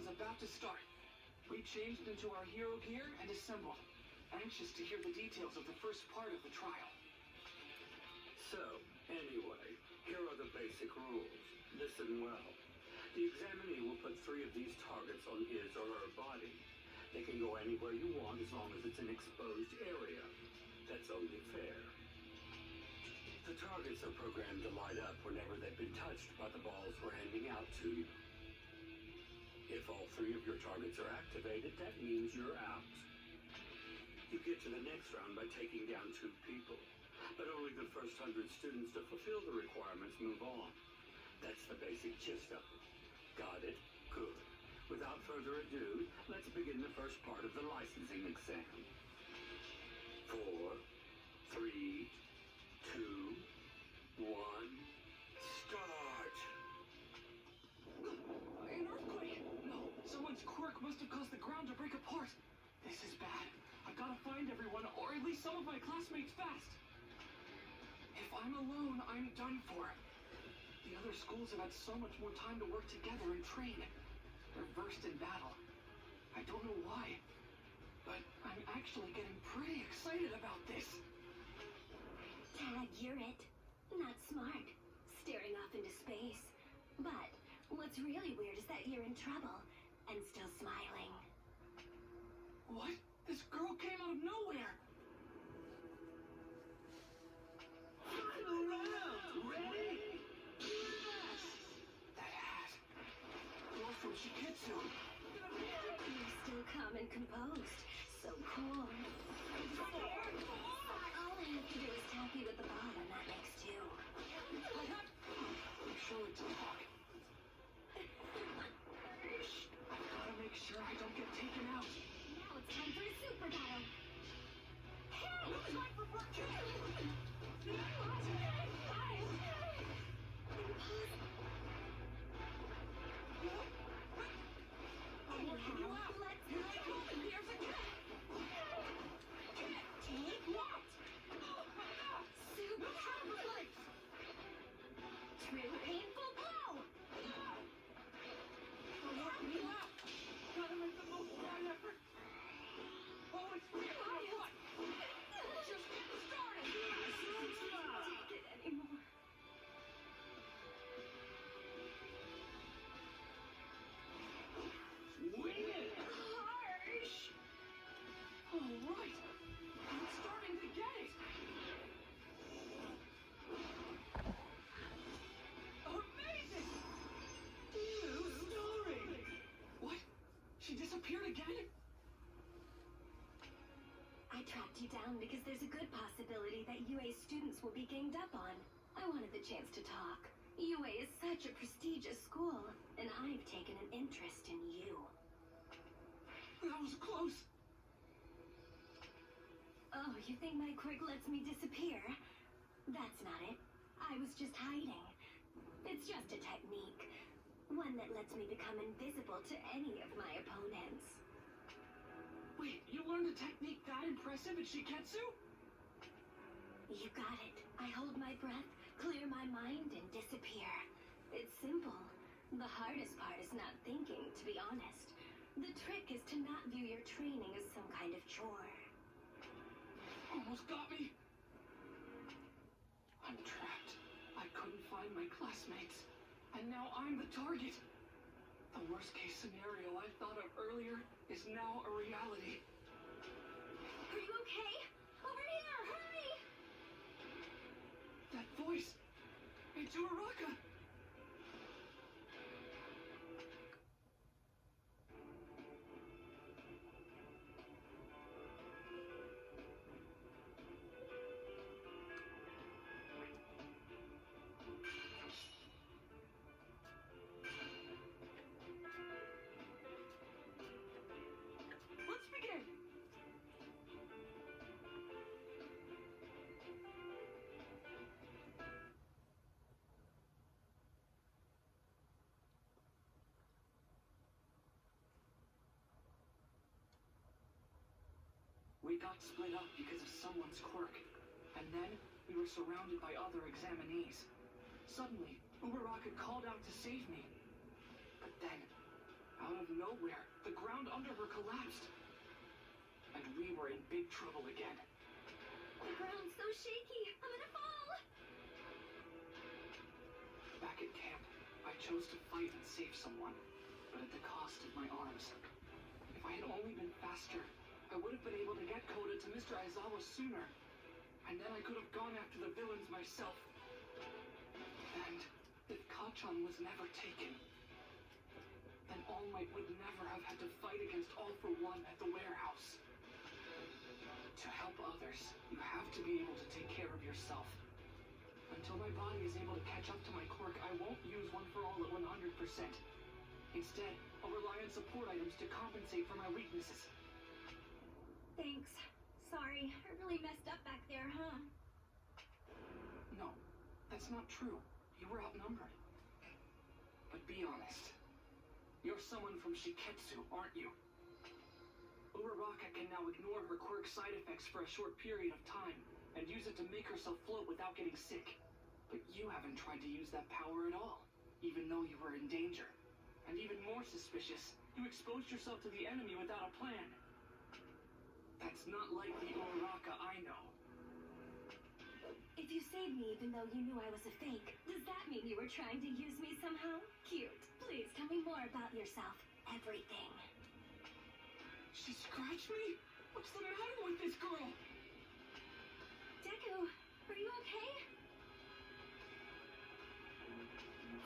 was about to start. We changed into our hero gear and assembled, anxious to hear the details of the first part of the trial. So, anyway, here are the basic rules. Listen well. The examinee will put 3 of these targets on his or her body. They can go anywhere you want as long as it's an exposed area. That's only fair. The targets are programmed to light up whenever they've been touched by the balls we're handing out to you. If all 3 of your targets are activated, that means you're out. You get to the next round by taking down 2 people, but only the first 100 students to fulfill the requirements move on. That's the basic gist of it. Got it? Good. Without further ado, let's begin the first part of the licensing exam. 4, 3, 2, 1, start! An earthquake! No, someone's quirk must have caused the ground to break apart. This is bad. I've got to find everyone, or at least some of my classmates fast. If I'm alone, I'm done for. The other schools have had so much more time to work together and train. They're versed in battle. I don't know why, but I'm actually getting pretty excited about this. Tag, you're it. Not smart. Staring off into space. But what's really weird is that you're in trouble and still smiling. What? This girl came out of nowhere! Final round! Ready? Yes! That hat. Girl from Shiketsu. You're still calm and composed. So cool. All I have to do is tap you with the ball and that makes 2. I'm sure it's a talk. Shh! I've got to make sure I don't get taken out. Now it's time for a super battle. Hey! Time for I'm working you out. Here I go. Here's a cat. Take what? Super power. True painful blow. I'm working you out. Gotta make the most of my effort. Oh, it's real. What? Just getting started. Take it anymore. Win! Harsh. All right. I'm starting to get it. Amazing. New story. What? She disappeared again? I tracked you down because there's a good possibility that UA students will be ganged up on. I wanted the chance to talk. UA is such a prestigious school, and I've taken an interest in you. That was close. Oh, you think my quirk lets me disappear? That's not it. I was just hiding. It's just a technique. One that lets me become invisible to any of my opponents. Wait, you learned a technique that impressive at Shiketsu? You got it. I hold my breath, clear my mind, and disappear. It's simple. The hardest part is not thinking, to be honest. The trick is to not view your training as some kind of chore. Almost got me. I'm trapped. I couldn't find my classmates. And now I'm the target. The worst case scenario I thought of earlier is now a reality. Are you okay? Over here, hurry! That voice. It's Uraraka. Let's begin. We got split up because of someone's quirk, and then we were surrounded by other examinees. Suddenly, Ubaraka called out to save me. But then, out of nowhere, the ground under her collapsed. And we were in big trouble again. The ground's so shaky. I'm gonna fall. Back at camp, I chose to fight and save someone, but at the cost of my arms. If I had only been faster, I would have been able to get Koda to Mr. Aizawa sooner. And then I could have gone after the villains myself. And if Kachan was never taken, then All Might would never have had to fight against All for One at the warehouse. To help others, you have to be able to take care of yourself. Until my body is able to catch up to my quirk, I won't use One for All at 100%. Instead, I'll rely on support items to compensate for my weaknesses. Thanks. Sorry, I really messed up back there, huh? No, that's not true. You were outnumbered. But be honest. You're someone from Shiketsu, aren't you? Uraraka can now ignore her quirk side effects for a short period of time and use it to make herself float without getting sick. But you haven't tried to use that power at all, even though you were in danger. And even more suspicious, you exposed yourself to the enemy without a plan. That's not like the Uraraka I know. If you saved me even though you knew I was a fake, does that mean you were trying to use me somehow? Cute. Please tell me more about yourself. Everything. She scratched me? What's the matter with this girl? Deku, are you okay?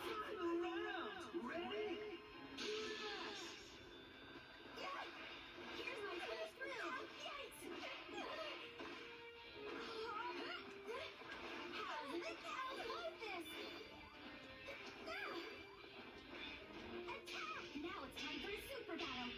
Final round! Ready? Yeah! Here's my first move! Yikes! How about this? Attack! Now it's time for a super battle!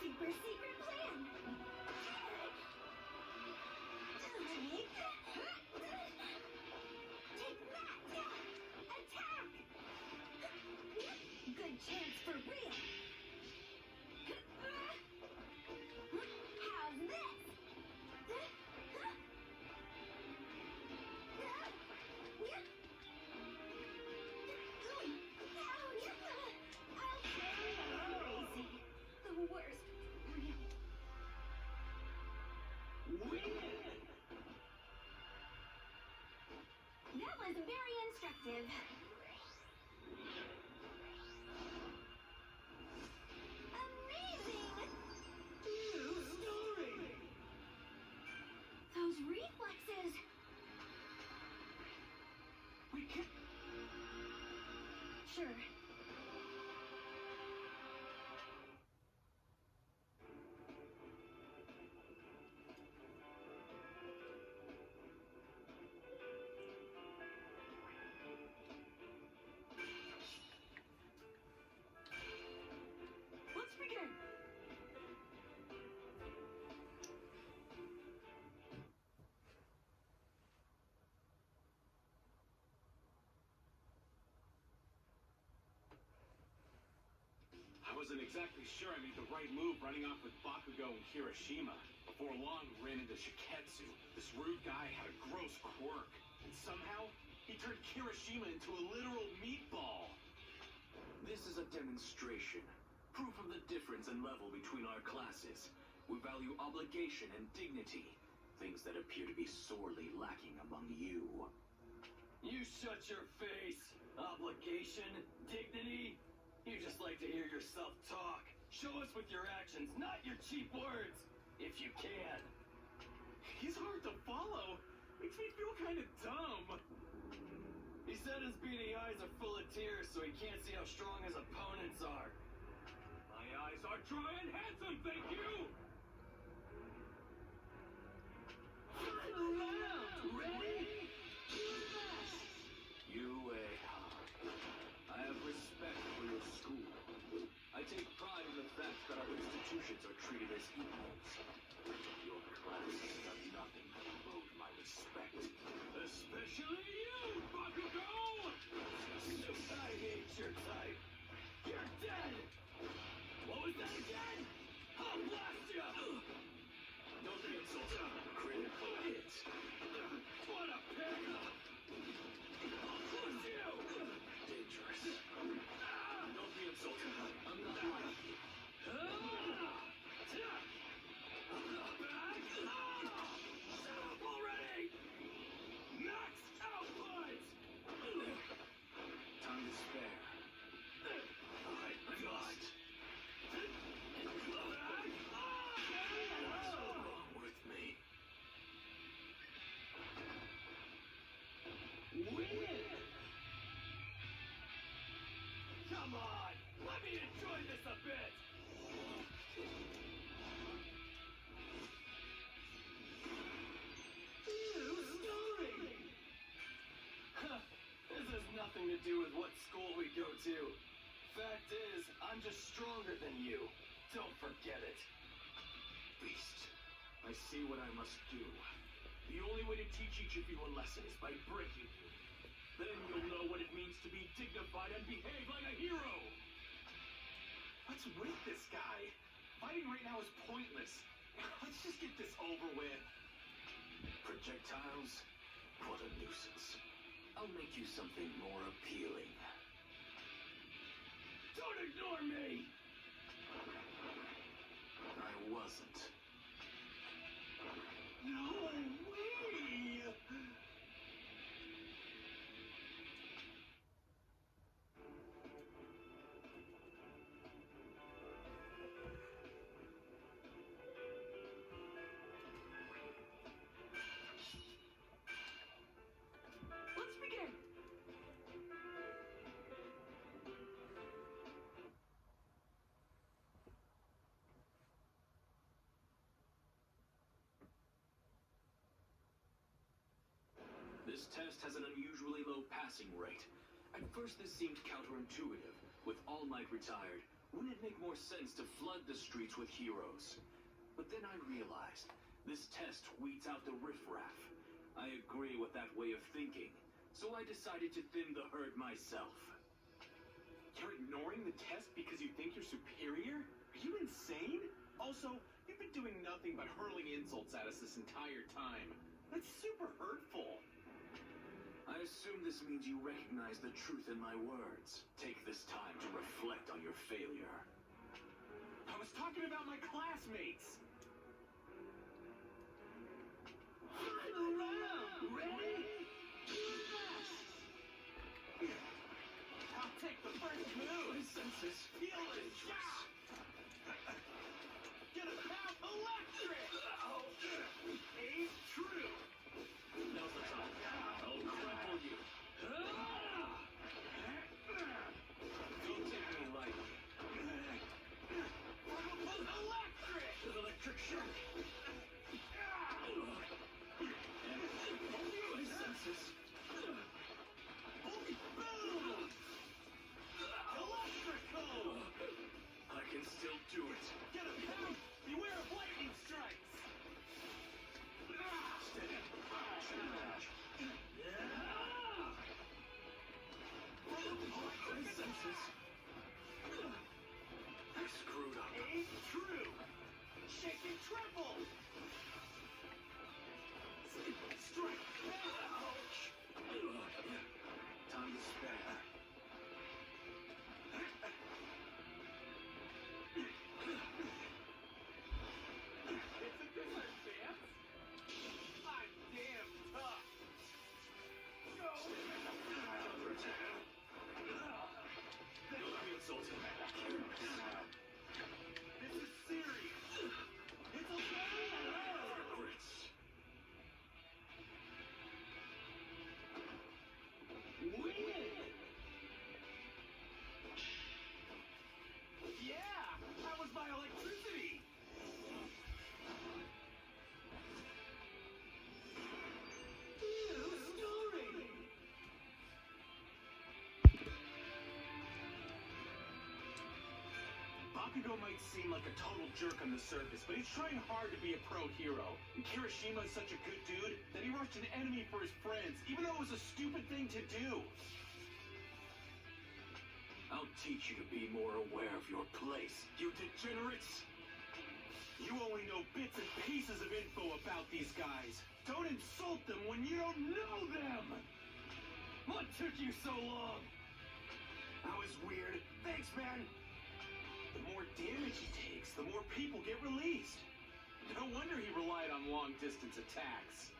Super secret plan! Take that! Attack! Good chance for real! How's this? Crazy. The worst. That was very instructive. Amazing! New story! Those reflexes! We can't... Sure. Let's begin! I wasn't exactly sure I made the right move running off with Bakugo and Hiroshima. Before long, we ran into Shiketsu. This rude guy had a gross quirk, and somehow, he turned Kirishima into a literal meatball. This is a demonstration. Proof of the difference in level between our classes. We value obligation and dignity. Things that appear to be sorely lacking among you. You shut your face. Obligation, dignity. You just like to hear yourself talk. Show us with your actions, not your cheap words. If you can. He's hard to follow. Makes me feel kind of dumb. He said his beady eyes are full of tears, so he can't see how strong his opponents are. My eyes are dry and handsome, thank you! Final round! Ready? I have respect for your school. I take pride in the fact that our institutions are treated as equals. Your class has done nothing but erode my respect. Especially you, Bakugo! I hate your type. You're dead! What was that again? I'll blast you! Don't be insulted. Critical hit. What a pig! I'll close you! Dangerous. Don't be insulted. I'm not like you. Back! Shut up already! Max output! Time to spare. My God! What's wrong with me? Win! Come on! Let me enjoy this a bit! New story! Huh, this has nothing to do with what school we go to. Fact is, I'm just stronger than you. Don't forget it. Beast, I see what I must do. The only way to teach each of you a lesson is by breaking you. Then you'll know what it means to be dignified and behave like a hero! What's with this guy? Fighting right now is pointless. Let's just get this over with. Projectiles? What a nuisance. I'll make you something more appealing. Don't ignore me! I wasn't. No way! Let's begin! This test has an unusually low passing rate. At first this seemed counterintuitive. With All Might retired, wouldn't it make more sense to flood the streets with heroes? But then I realized, this test weeds out the riffraff. I agree with that way of thinking, so I decided to thin the herd myself. You're ignoring the test because you think you're superior? Are you insane? Also, you've been doing nothing but hurling insults at us this entire time. That's super hurtful. I assume this means you recognize the truth in my words. Take this time to reflect on your failure. I was talking about my classmates. Final round! Ready? I'll take the first move. My senses Feel it. Shout! Get a pound electric! Aim true! Now's the time. I'll cripple you. Don't take me lightly. Electric! Electric shock. My senses. Boom! Electrical! I can still do it. Get a pound! Beware of lightning strikes! Steady. Charge. My senses. I screwed up. Aim true! Shake it triple! Strike! Ouch! Time to spare. It's a different dance. I'm damn tough. Go! Counterattack. Don't be insulted. might seem like a total jerk on the surface, but he's trying hard to be a pro hero. And Kirishima is such a good dude that he rushed an enemy for his friends, even though it was a stupid thing to do. I'll teach you to be more aware of your place, you degenerates! You only know bits and pieces of info about these guys. Don't insult them when you don't know them! What took you so long? That was weird. Thanks, man. The more damage he takes, the more people get released. No wonder he relied on long-distance attacks.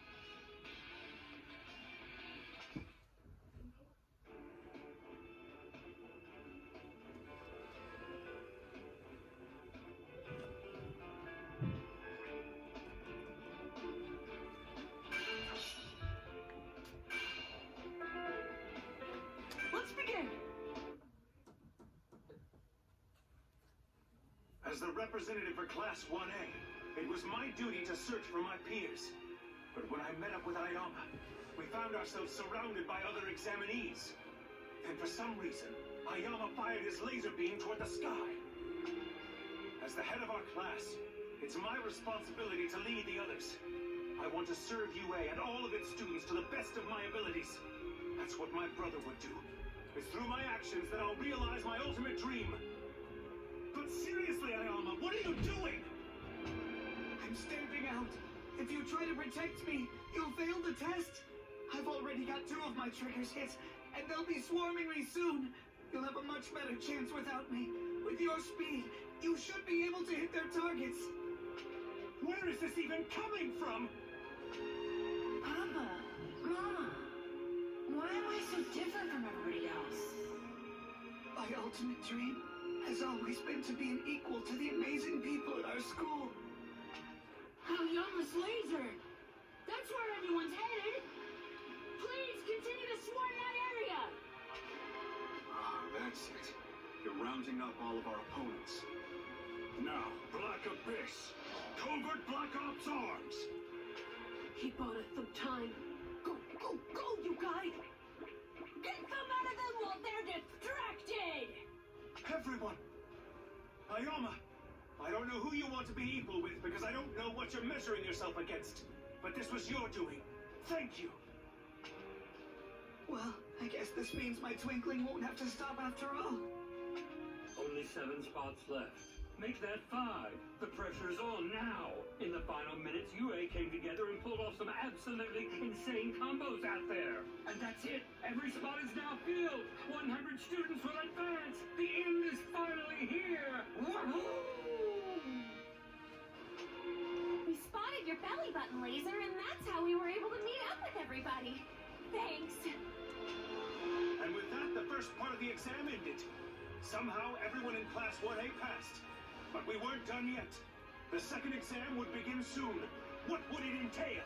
Let's begin! As the representative for Class 1A, it was my duty to search for my peers. But when I met up with Ayama, we found ourselves surrounded by other examinees. And for some reason, Ayama fired his laser beam toward the sky. As the head of our class, it's my responsibility to lead the others. I want to serve UA and all of its students to the best of my abilities. That's what my brother would do. It's through my actions that I'll realize my ultimate dream. But seriously, Ayama, what are you doing? I'm stamping out. If you try to protect me, you'll fail the test. I've already got 2 of my triggers hit, and they'll be swarming me soon. You'll have a much better chance without me. With your speed, you should be able to hit their targets. Where is this even coming from? Papa, Mama, why am I so different from everybody else? My ultimate dream has always been to be an equal to the amazing people at our school. Yama's laser! That's where everyone's headed! Please continue to swarm that area! Ah, that's it. You're rounding up all of our opponents. Now, Black Abyss! Covert Black Ops Arms! He bought us some time. Go, go, go, you guys! Get them out of them while they're distracted! Everyone! Ayama! I don't know who you want to be equal with because I don't know what you're measuring yourself against. But this was your doing. Thank you! Well, I guess this means my twinkling won't have to stop after all. Only 7 spots left. Make that 5. The pressure's on now. In the final minutes, UA came together and pulled off some absolutely insane combos out there. And that's it. Every spot is now filled. 100 students will advance. The end is finally here. Woohoo! We spotted your belly button laser, and that's how we were able to meet up with everybody. Thanks. And with that, the first part of the exam ended. Somehow, everyone in Class 1A passed. But we weren't done yet. The second exam would begin soon. What would it entail?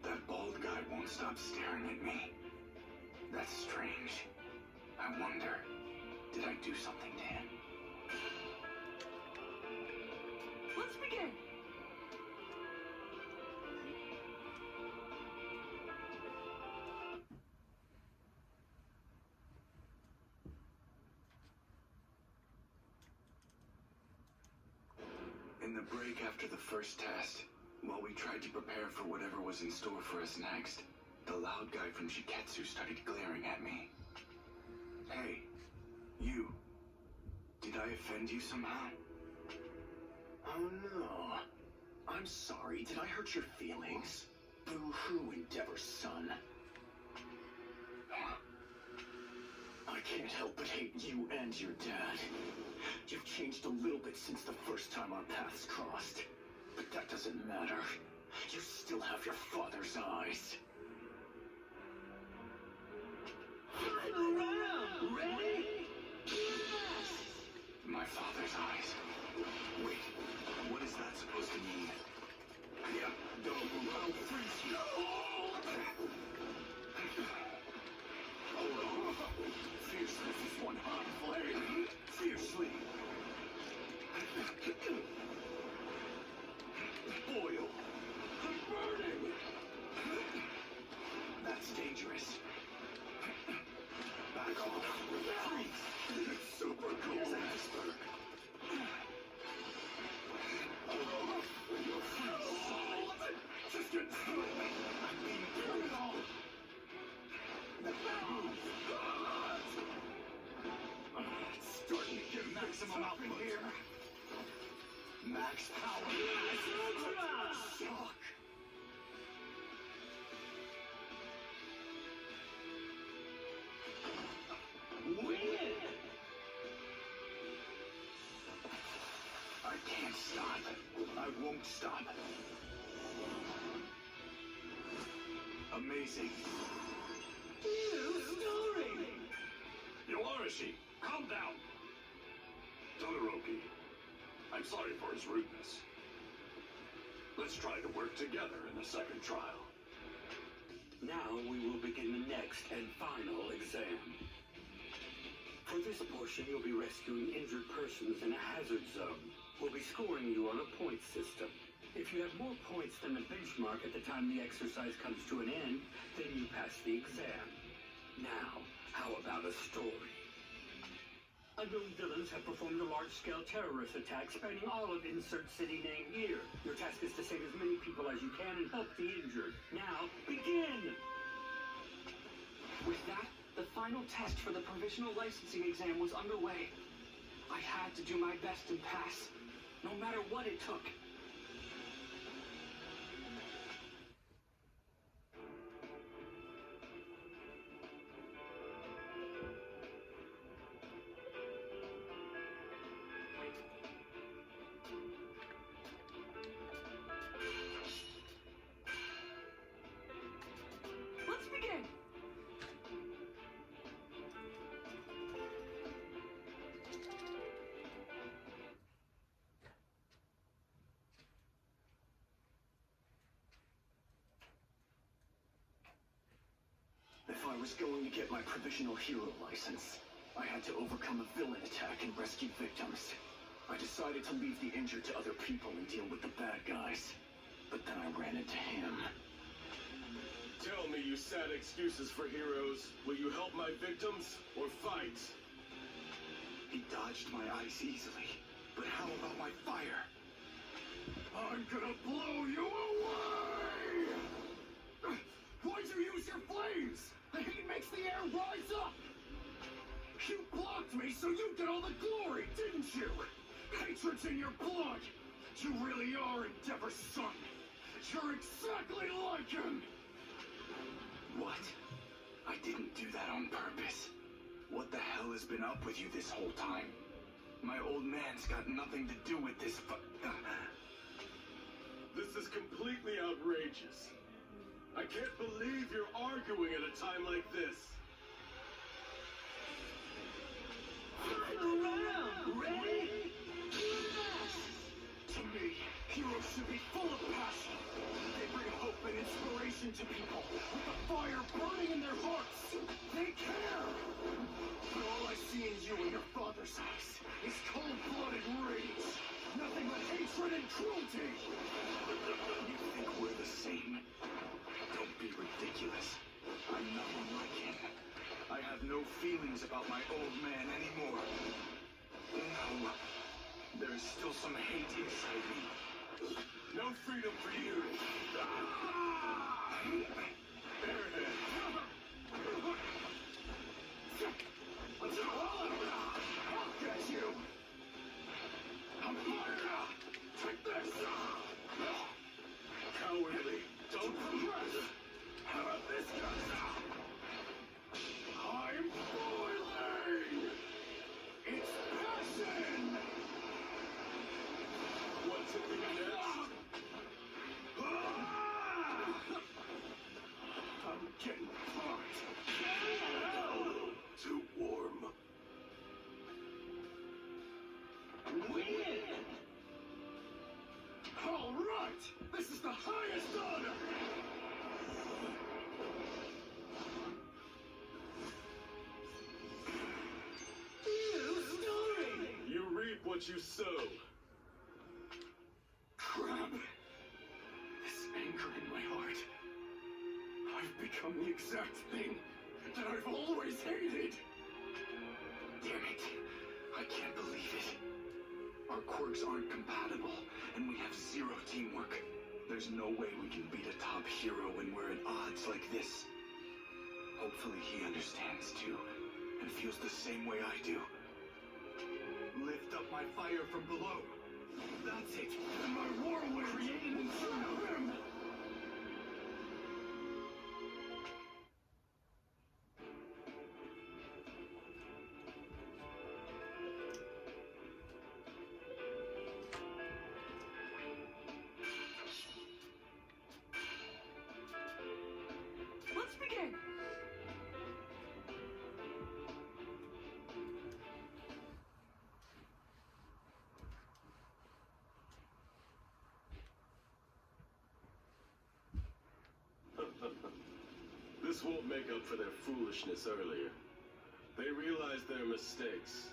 That bald guy won't stop staring at me. That's strange. I wonder, did I do something to him? Let's begin! In the break after the first test, while we tried to prepare for whatever was in store for us next, the loud guy from Shiketsu started glaring at me. Hey, you. Did I offend you somehow? Oh no. I'm sorry, did I hurt your feelings? Boo-hoo, Endeavor's son. I can't help but hate you and your dad. You've changed a little bit since the first time our paths crossed. But that doesn't matter. You still have your father's eyes. Final round! Ready? Yes! My father's eyes. Wait, what is that supposed to mean? Yeah, don't move, I'll freeze you. Back off! Freeze! It's super cool! Here's an iceberg. Just get through it! I'm being carried on! It's starting to get maximum output here. Max power. Shock. Win! I can't stop. I won't stop. Amazing. New story! Yoarashi, calm down. Todoroki, I'm sorry for his rudeness. Let's try to work together in the second trial. Now we will begin the next and final exam. For this portion, you'll be rescuing injured persons in a hazard zone. We'll be scoring you on a point system. If you have more points than the benchmark at the time the exercise comes to an end, then you pass the exam. Now, how about a story? Unknown villains have performed a large-scale terrorist attack spanning all of insert city name here. Your task is to save as many people as you can and help the injured. Now, begin! With that, the final test for the provisional licensing exam was underway. I had to do my best and pass, no matter what it took. Let's begin! If I was going to get my provisional hero license, I had to overcome a villain attack and rescue victims. I decided to leave the injured to other people and deal with the bad guys. But then I ran into him. Tell me, you sad excuses for heroes. Will you help my victims or fight? He dodged my ice easily. But how about my fire? I'm gonna blow you away! Why'd you use your flames? The heat makes the air rise up! You blocked me so you get all the glory, didn't you? Hatred's in your blood! You really are Endeavor's son! You're exactly like him! What? I didn't do that on purpose. What the hell has been up with you this whole time? My old man's got nothing to do with this This is completely outrageous. I can't believe you're arguing at a time like this. Around! Ready? To me, heroes should be full of passion. They bring hope and inspiration to people, with the fire burning in their hearts. They care. But all I see in you and your father's eyes is cold-blooded rage. Nothing but hatred and cruelty. You think we're the same? Don't be ridiculous. I'm nothing like him. I have no feelings about my old man anymore. No. There is still some hate inside me. No freedom for you. Airhead. I'll get you. I'm fired up. Take this. Cowardly. Don't progress. How about this guy? I'm boiling. It's passion. What's it next? I'm getting hot. Too warm. Win! All right! This is the highest honor! New story! You reap what you sow. Crap! This anger in my heart. I've become the exact thing that I've always hated! Our quirks aren't compatible, and we have zero teamwork. There's no way we can beat a top hero when we're at odds like this. Hopefully he understands too, and feels the same way I do. Lift up my fire from below. That's it. And my war will create an inferno. Let's begin! This won't make up for their foolishness earlier. They realize their mistakes.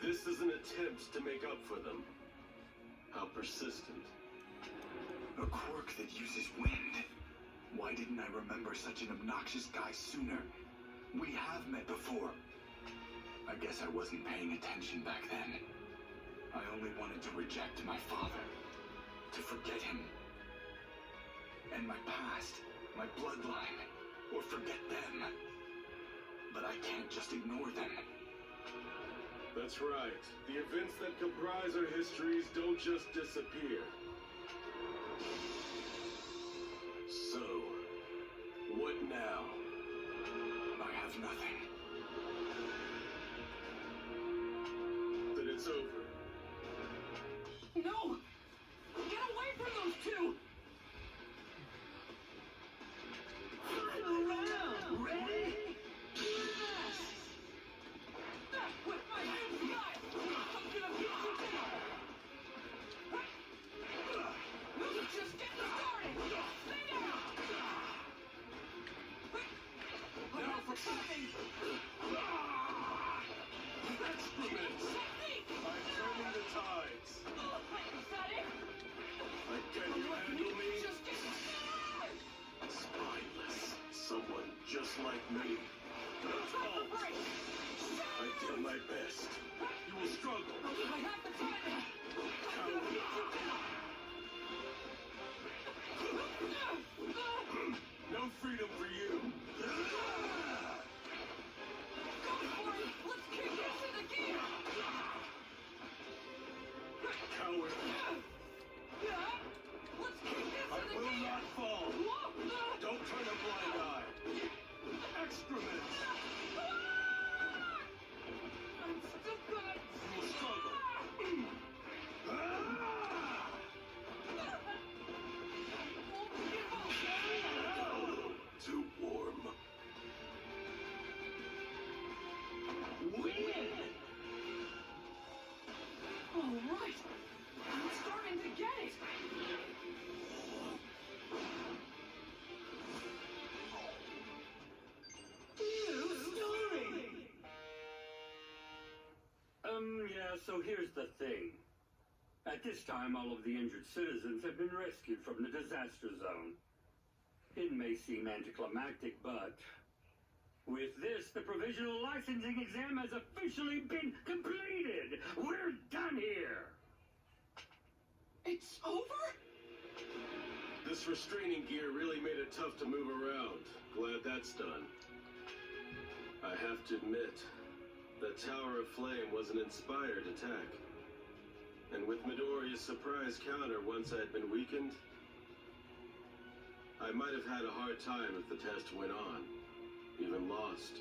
This is an attempt to make up for them. How persistent. A quirk that uses wind. Why didn't I remember such an obnoxious guy sooner? We have met before. I guess I wasn't paying attention back then. I only wanted to reject my father. To forget him. And my past. My bloodline. Or forget them. But I can't just ignore them. That's right. The events that comprise our histories don't just disappear. So, what now? I have nothing. Then it's over. No! Get away from those two! Final round! Ready? Yes! With my new style, I'm gonna beat you down! Just getting started! Stay down! Now for something! Excrements! I'm turning the tides! Is that it? Can you handle me? Just get started! Spineless. Someone just like me. Time for break! I did my best. You will struggle. I have the time! No freedom for you. Go for it! Let's kick into the gear! Coward. Let's kick into I the will gear! not fall. Don't turn a blind eye. Excrement. I'm still gonna... You will struggle. Won't give up! Too warm. Win! All right! I'm starting to get it! New story! Yeah, so here's the thing. At this time, all of the injured citizens have been rescued from the disaster zone. It may seem anticlimactic, but with this, the provisional licensing exam has officially been completed. We're done here. It's over? This restraining gear really made it tough to move around. Glad that's done. I have to admit, the Tower of Flame was an inspired attack. And with Midoriya's surprise counter once I had been weakened, I might have had a hard time if the test went on, even lost.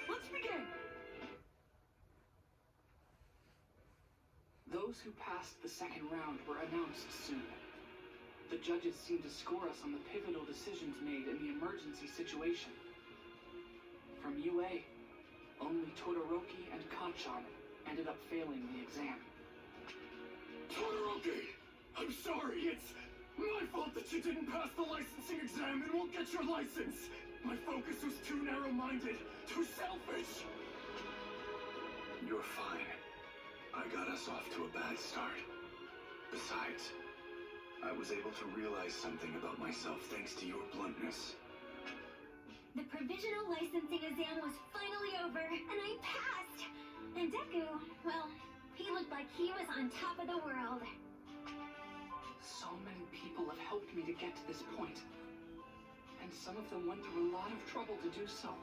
Let's begin! Those who passed the second round were announced soon. The judges seemed to score us on the pivotal decisions made in the emergency situation. From UA, only Todoroki and Kacchan ended up failing the exam. Todoroki! I'm sorry, it's my fault that you didn't pass the licensing exam and won't get your license! My focus was too narrow-minded, too selfish! You're fine. I got us off to a bad start. Besides, I was able to realize something about myself thanks to your bluntness. The provisional licensing exam was finally over, and I passed! And Deku, well, he looked like he was on top of the world. So many people have helped me to get to this point. And some of them went through a lot of trouble to do so.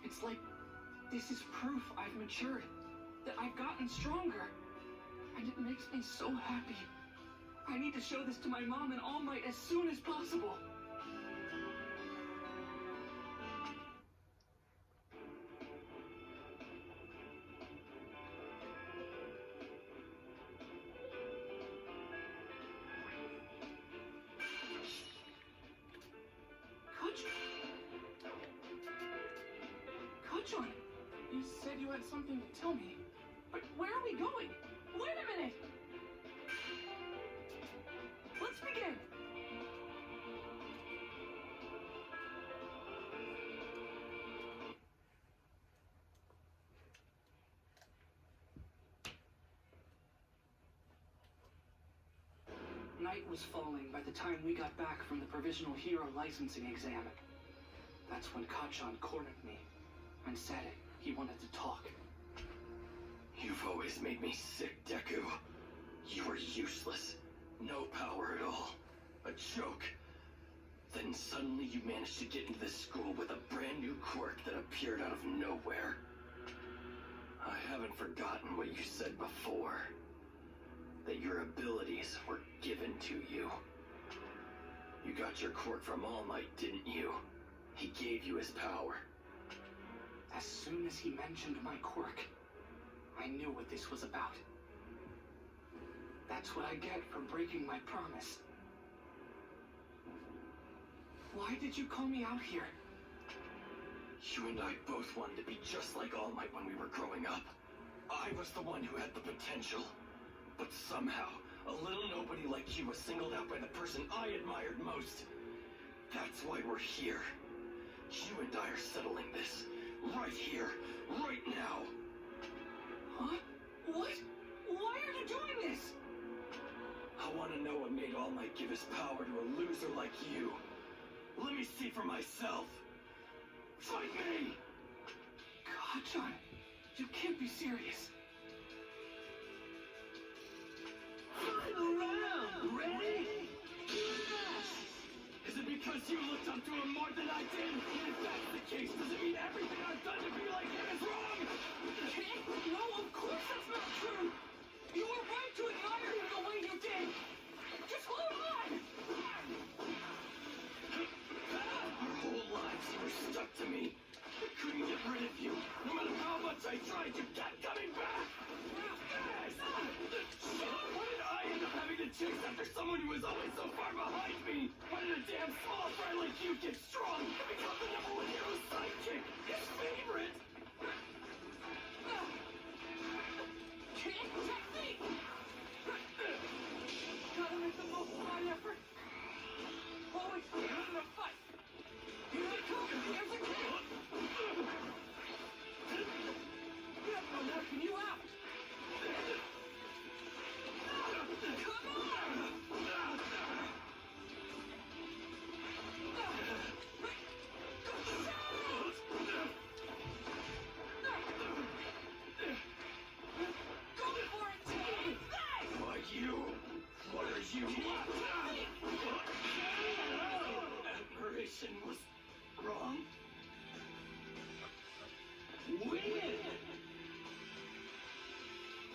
It's like this is proof I've matured, that I've gotten stronger. And it makes me so happy. I need to show this to my mom and All Might as soon as possible. Kachan, you said you had something to tell me, but where are we going? Wait a minute! Let's begin! Night was falling by the time we got back from the Provisional Hero Licensing exam. That's when Kachan cornered me and said he wanted to talk. You've always made me sick, Deku. You were useless. No power at all. A joke. Then suddenly you managed to get into this school with a brand new quirk that appeared out of nowhere. I haven't forgotten what you said before. That your abilities were given to you. You got your quirk from All Might, didn't you? He gave you his power. As soon as he mentioned my quirk, I knew what this was about. That's what I get for breaking my promise. Why did you call me out here? You and I both wanted to be just like All Might when we were growing up. I was the one who had the potential. But somehow, a little nobody like you was singled out by the person I admired most. That's why we're here. You and I are settling this. Right here. Right now. Huh? What? Why are you doing this? I want to know what made All Might give his power to a loser like you. Let me see for myself. Fight me! Kachan, you can't be serious. Final round! Ready? Is it because you looked up to him more than I did? If that's the case, does it mean everything I've done to be like him is wrong? No, of course that's not true. You were right to admire him the way you did. Just hold on. Our whole lives you were stuck to me. I couldn't get rid of you. No matter how much I tried, you kept coming back. Why did I end up having to chase after someone who was always so far behind me? Why did a damn small fry like you get strong and become the #1 hero's sidekick? His favorite? Technique! Gotta make the most of my effort. Always in a fight. Here I come. Here's a kick. I'm knocking you out. Come on! Go for it, team! Why you? What are you? Admiration was wrong. Win!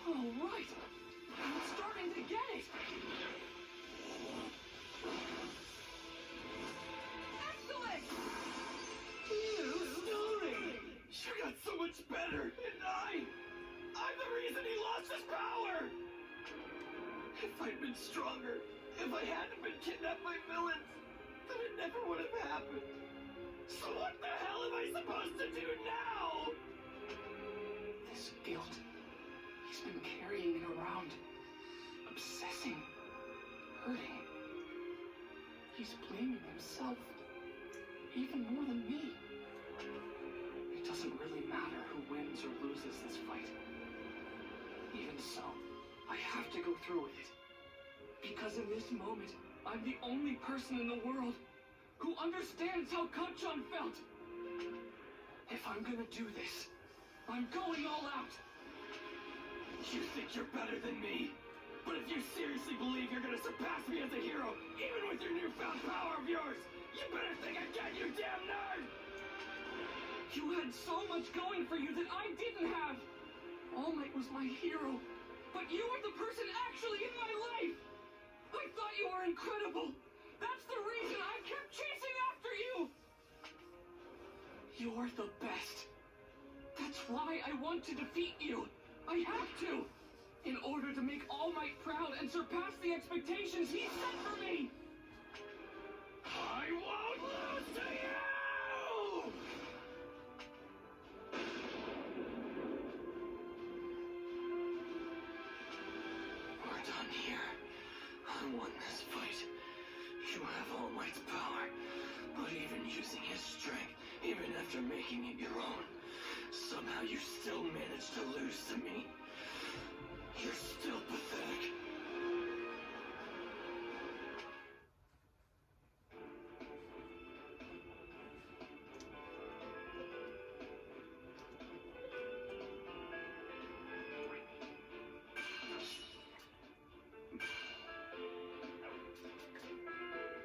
All right. I'm starting to get it. Excellent! New story! You got so much better, and I'm the reason he lost his power! If I'd been stronger, if I hadn't been kidnapped by villains, then it never would have happened. So what the hell am I supposed to do now? This guilt. He's been carrying it around. Obsessing. Hurting. He's blaming himself. Even more than me. It doesn't really matter who wins wins or loses this fight. Even so, I have to go through with it. Because in this moment, I'm the only person in the world who understands how Kachan felt. If I'm gonna do this, I'm going all out. You think you're better than me? But if you seriously believe you're gonna surpass me as a hero, even with your newfound power of yours, you better think again, you damn nerd! You had so much going for you that I didn't have. All Might was my hero, but you were the person actually in my life. I thought you were incredible. That's the reason I kept chasing after you. You're the best. That's why I want to defeat you. I have to. In order to make All Might proud and surpass the expectations he set for me. I won't lose to you! We're done here. I won this fight. You have All Might's power, but even using his strength, even after making it your own, somehow you still managed to lose to me. You're still pathetic.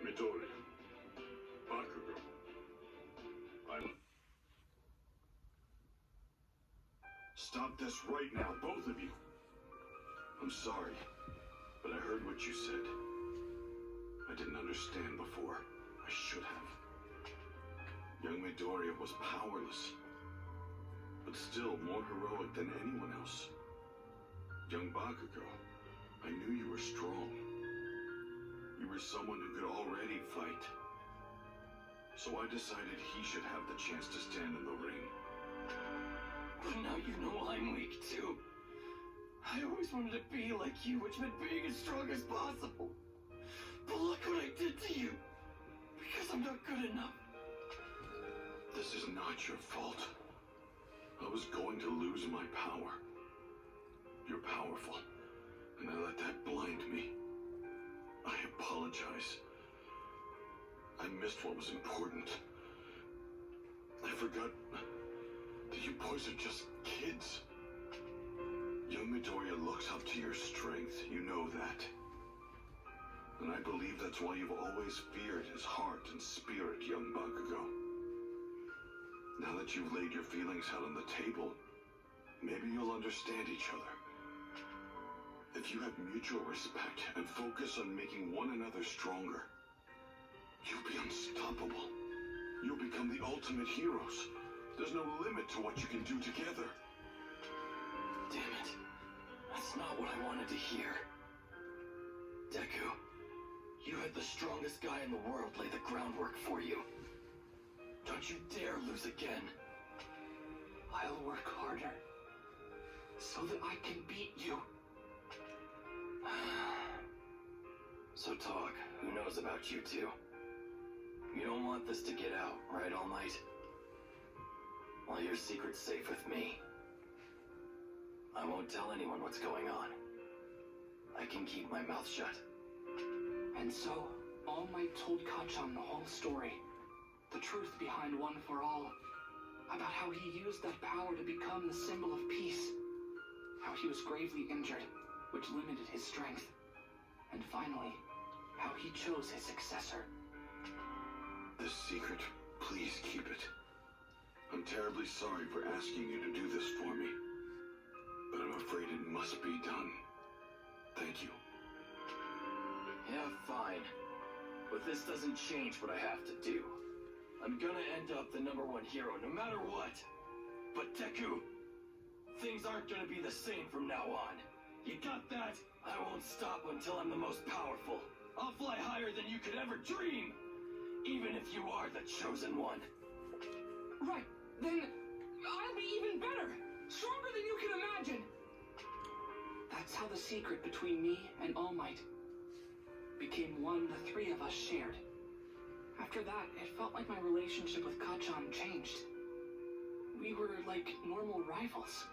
Midori. Bakugo. Stop this right now, both of you. I'm sorry, but I heard what you said. I didn't understand before. I should have. Young Midoriya was powerless, but still more heroic than anyone else. Young Bakugo, I knew you were strong. You were someone who could already fight. So I decided he should have the chance to stand in the ring. But now you know I'm weak too. I always wanted to be like you, which meant being as strong as possible. But look what I did to you. Because I'm not good enough. This is not your fault. I was going to lose my power. You're powerful, and I let that blind me. I apologize. I missed what was important. I forgot that you boys are just kids. Young Midoriya looks up to your strength, you know that. And I believe that's why you've always feared his heart and spirit, young Bakugo. Now that you've laid your feelings out on the table, maybe you'll understand each other. If you have mutual respect and focus on making one another stronger, you'll be unstoppable. You'll become the ultimate heroes. There's no limit to what you can do together. Damn it. That's not what I wanted to hear. Deku, you had the strongest guy in the world lay the groundwork for you. Don't you dare lose again. I'll work harder so that I can beat you. So talk, who knows about you two? You don't want this to get out, right, All Might? Well, your secret's safe with me. I won't tell anyone what's going on. I can keep my mouth shut. And so, All Might told Kachan the whole story. The truth behind One for All. About how he used that power to become the symbol of peace. How he was gravely injured, which limited his strength. And finally, how he chose his successor. This secret, please keep it. I'm terribly sorry for asking you to do this for me, but I'm afraid it must be done. Thank you. Yeah, fine. But this doesn't change what I have to do. I'm gonna end up the #1 hero no matter what. But Deku, things aren't gonna be the same from now on. You got that? I won't stop until I'm the most powerful. I'll fly higher than you could ever dream, even if you are the chosen one. Right, then I'll be even better. Stronger than you can imagine. That's how the secret between me and All Might became one the three of us shared. After that, it felt like my relationship with Kachan changed. we were like normal rivals.